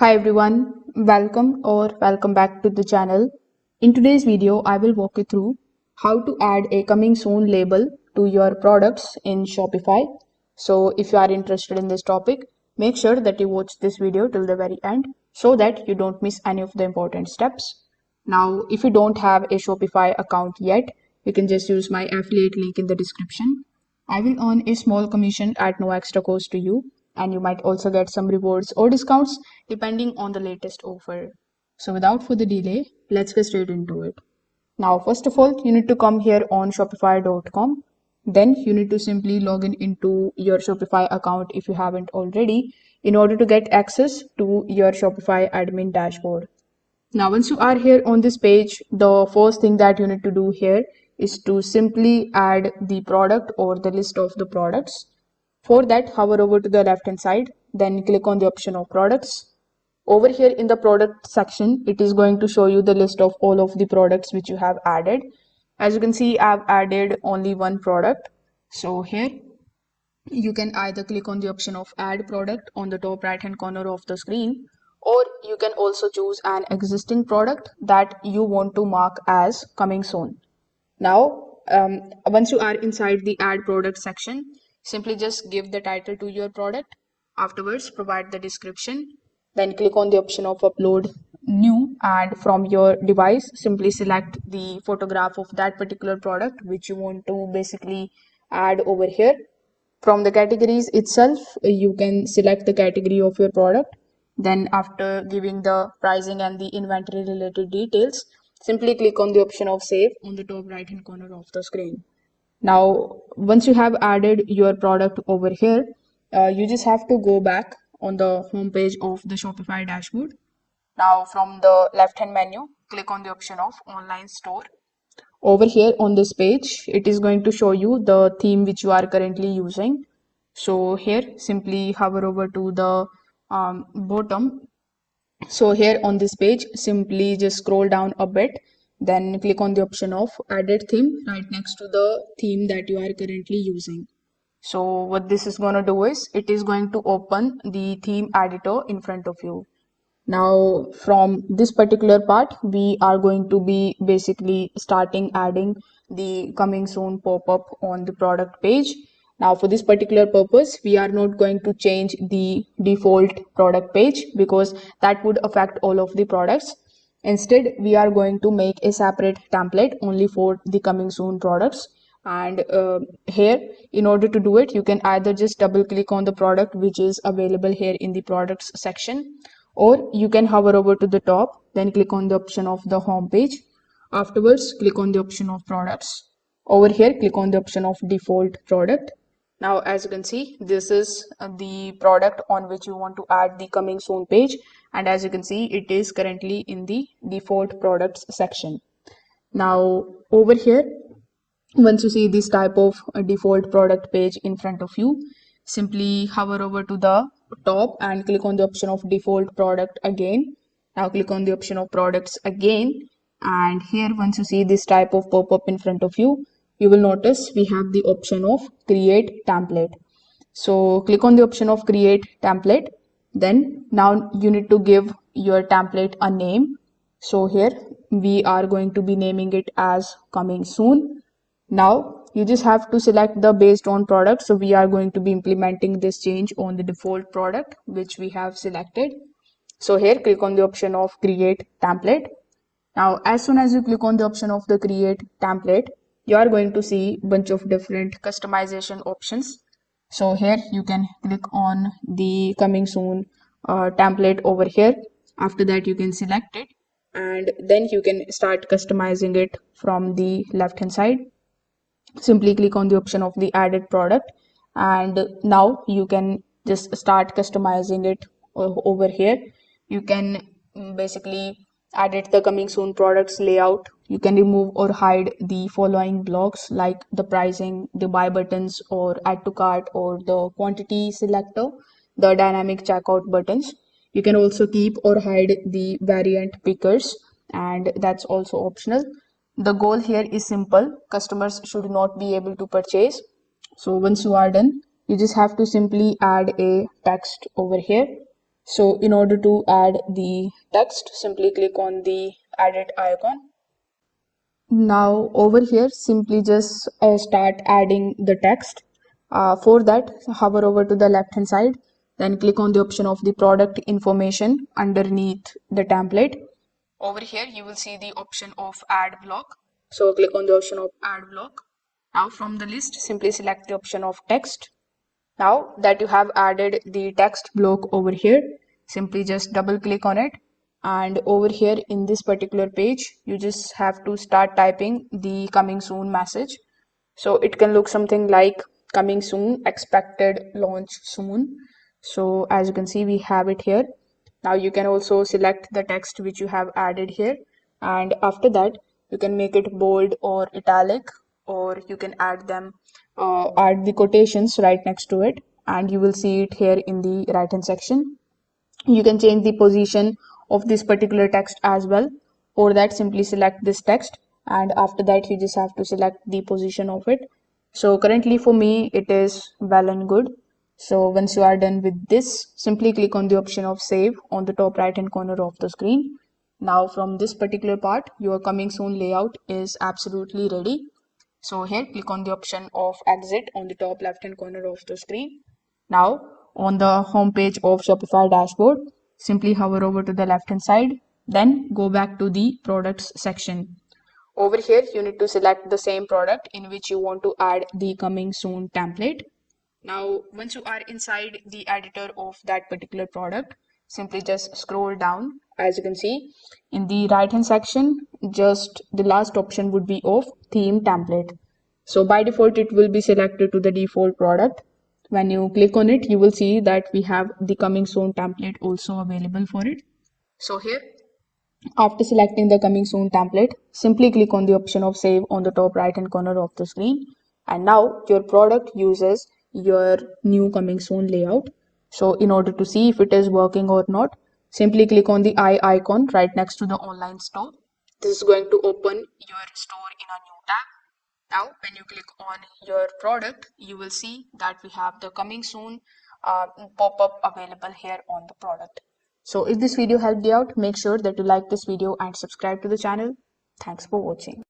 Hi everyone, welcome back to the channel. In today's video, I will walk you through how to add a coming soon label to your products in Shopify. So if you are interested in this topic, make sure that you watch this video till the very end so that you don't miss any of the important steps. Now, if you don't have a Shopify account yet, you can just use my affiliate link in the description. I will earn a small commission at no extra cost to you, and you might also get some rewards or discounts depending on the latest offer. So, without further delay, let's get straight into it. Now, first of all, you need to come here on Shopify.com. Then, you need to simply log in into your Shopify account if you haven't already in order to get access to your Shopify admin dashboard. Now, once you are here on this page, the first thing that you need to do here is to simply add the product or the list of the products. For that, hover over to the left hand side, then click on the option of products. Over here in the product section, it is going to show you the list of all of the products which you have added. As you can see, I've added only one product. So here you can either click on the option of add product on the top right hand corner of the screen, or you can also choose an existing product that you want to mark as coming soon. Now, once you are inside the add product section, simply just give the title to your product. Afterwards, provide the description. Then click on the option of upload new, and from your device, simply select the photograph of that particular product which you want to basically add over here. From the categories itself, you can select the category of your product. Then after giving the pricing and the inventory related details, simply click on the option of save on the top right hand corner of the screen. Now, once you have added your product over here, you just have to go back on the home page of the Shopify dashboard. Now, from the left hand menu, click on the option of online store. Over here on this page, it is going to show you the theme which you are currently using. So here, simply hover over to the bottom. So here on this page, simply just scroll down a bit, then click on the option of added theme right next to the theme that you are currently using. So what this is going to do is it is going to open the theme editor in front of you. Now, from this particular part, we are going to be basically starting adding the coming soon pop-up on the product page. Now, for this particular purpose, we are not going to change the default product page because that would affect all of the products. Instead, we are going to make a separate template only for the coming soon products. And here, in order to do it, you can either just double click on the product which is available here in the products section, or you can hover over to the top, then click on the option of the home page. Afterwards, click on the option of products. Over here, click on the option of default product. Now, as you can see, this is the product on which you want to add the coming soon page. And as you can see, it is currently in the default products section. Now, over here, once you see this type of default product page in front of you, simply hover over to the top and click on the option of default product again. Now click on the option of products again, and here once you see this type of pop-up in front of you, you will notice we have the option of create template. So click on the option of create template. Then now you need to give your template a name. So here we are going to be naming it as coming soon. Now you just have to select the based on product. So we are going to be implementing this change on the default product which we have selected. So here click on the option of create template. Now as soon as you click on the option of the create template, you are going to see a bunch of different customization options. So here you can click on the coming soon template over here. After that you can select it, and then you can start customizing it from the left hand side. Simply click on the option of the added product, and now you can just start customizing it over here. You can basically edit the coming soon products layout. You can remove or hide the following blocks like the pricing, the buy buttons, or add to cart, or the quantity selector, the dynamic checkout buttons. You can also keep or hide the variant pickers, and that's also optional. The goal here is simple. Customers should not be able to purchase. So once you are done, you just have to simply add a text over here. So in order to add the text, simply click on the edit icon. Now over here, simply just start adding the text. For that, hover over to the left hand side, then click on the option of the product information underneath the template. Over here, you will see the option of add block. So click on the option of add block. Now from the list, simply select the option of text. Now that you have added the text block over here, simply just double click on it, and over here in this particular page you just have to start typing the coming soon message. So it can look something like coming soon, expected launch soon. So as you can see, we have it here. Now you can also select the text which you have added here, and after that you can make it bold or italic, or you can add the quotations right next to it, and you will see it here in the right hand section. You can change the position of this particular text as well. For that, simply select this text, and after that you just have to select the position of it. So currently for me it is well and good. So once you are done with this, simply click on the option of save on the top right hand corner of the screen. Now from this particular part, your coming soon layout is absolutely ready. So here, click on the option of exit on the top left hand corner of the screen. Now on the home page of Shopify dashboard, simply hover over to the left hand side, then go back to the products section. Over here, you need to select the same product in which you want to add the coming soon template. Now, once you are inside the editor of that particular product, simply just scroll down. As you can see, in the right hand section, just the last option would be of theme template. So by default, it will be selected to the default product. When you click on it, you will see that we have the coming soon template also available for it. So here, after selecting the coming soon template, simply click on the option of save on the top right hand corner of the screen. And now your product uses your new coming soon layout. So in order to see if it is working or not, simply click on the eye icon right next to the online store. This is going to open your store in a new tab. Now, when you click on your product, you will see that we have the coming soon pop-up available here on the product. So if this video helped you out, make sure that you like this video and subscribe to the channel. Thanks for watching.